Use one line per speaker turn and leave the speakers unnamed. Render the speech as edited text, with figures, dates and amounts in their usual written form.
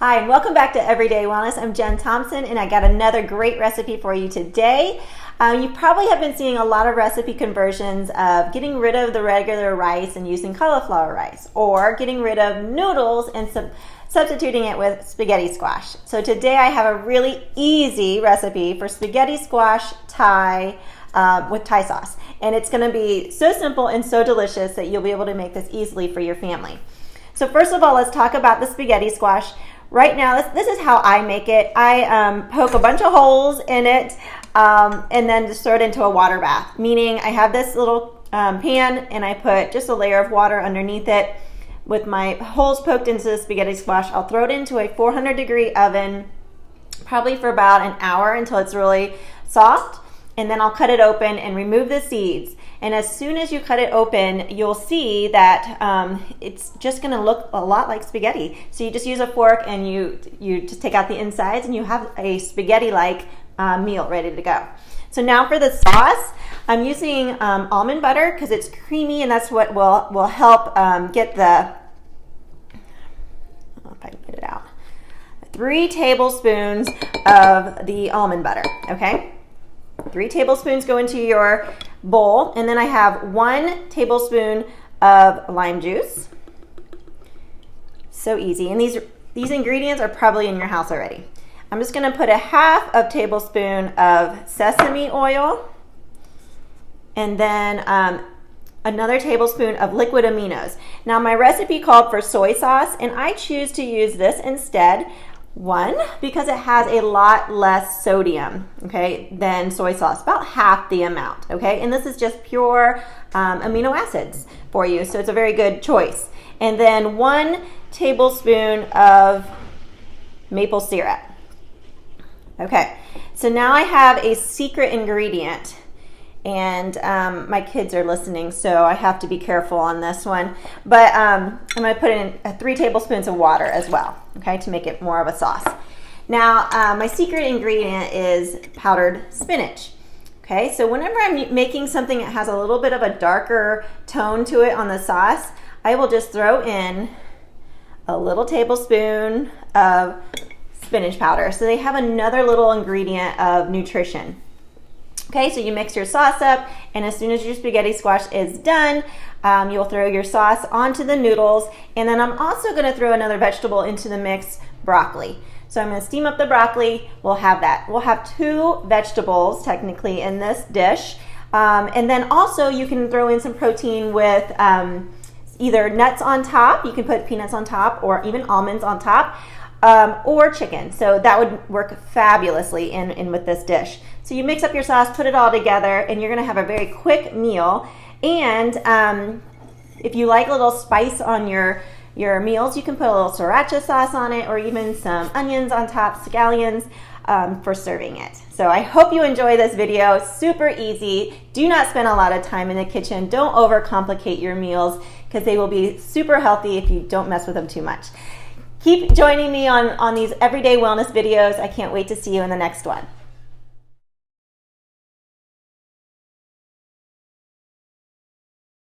Hi, and welcome back to Everyday Wellness. I'm Jen Thompson, and I got another great recipe for you today. You probably have been seeing a lot of recipe conversions of getting rid of the regular rice and using cauliflower rice, or getting rid of noodles and substituting it with spaghetti squash. So today I have a really easy recipe for spaghetti squash Thai with Thai sauce. And it's going to be so simple and so delicious that you'll be able to make this easily for your family. So first of all, let's talk about the spaghetti squash. Right now, this is how I make it. I poke a bunch of holes in it and then just throw it into a water bath, meaning I have this little pan and I put just a layer of water underneath it with my holes poked into the spaghetti squash. I'll throw it into a 400-degree oven, probably for about an hour until it's really soft, and then I'll cut it open and remove the seeds. And as soon as you cut it open, you'll see that it's just gonna look a lot like spaghetti. So you just use a fork and you just take out the insides and you have a spaghetti-like meal ready to go. So now for the sauce, I'm using almond butter because it's creamy, and that's what will help get the, I don't know if I can get it out, 3 tablespoons of the almond butter, okay? 3 tablespoons go into your bowl, and then I have 1 tablespoon of lime juice. So easy, and these ingredients are probably in your house already. I'm just going to put a ½ tablespoon of sesame oil, and then another tablespoon of liquid aminos. Now my recipe called for soy sauce, and I choose to use this instead. 1, because it has a lot less sodium, okay, than soy sauce, about half the amount, okay? And this is just pure amino acids for you, so it's a very good choice. And then 1 tablespoon of maple syrup. Okay, so now I have a secret ingredient, and my kids are listening, so I have to be careful on this one. But I'm going to put in 3 tablespoons of water as well, okay, to make it more of a sauce. Now, my secret ingredient is powdered spinach. Okay, so whenever I'm making something that has a little bit of a darker tone to it on the sauce, I will just throw in a little tablespoon of spinach powder. So they have another little ingredient of nutrition. Okay, so you mix your sauce up, and as soon as your spaghetti squash is done, you'll throw your sauce onto the noodles, and then I'm also going to throw another vegetable into the mix, broccoli. So I'm going to steam up the broccoli. We'll have that. We'll have 2 vegetables technically in this dish, and then also you can throw in some protein with either nuts on top. You can put peanuts on top, or even almonds on top. Or chicken. So that would work fabulously in with this dish. So you mix up your sauce, put it all together, and you're going to have a very quick meal. And if you like a little spice on your meals, you can put a little sriracha sauce on it, or even some onions on top, scallions, for serving it. So I hope you enjoy this video. Super easy. Do not spend a lot of time in the kitchen. Don't overcomplicate your meals, because they will be super healthy if you don't mess with them too much. Keep joining me on these everyday wellness videos. I can't wait to see you in the next one.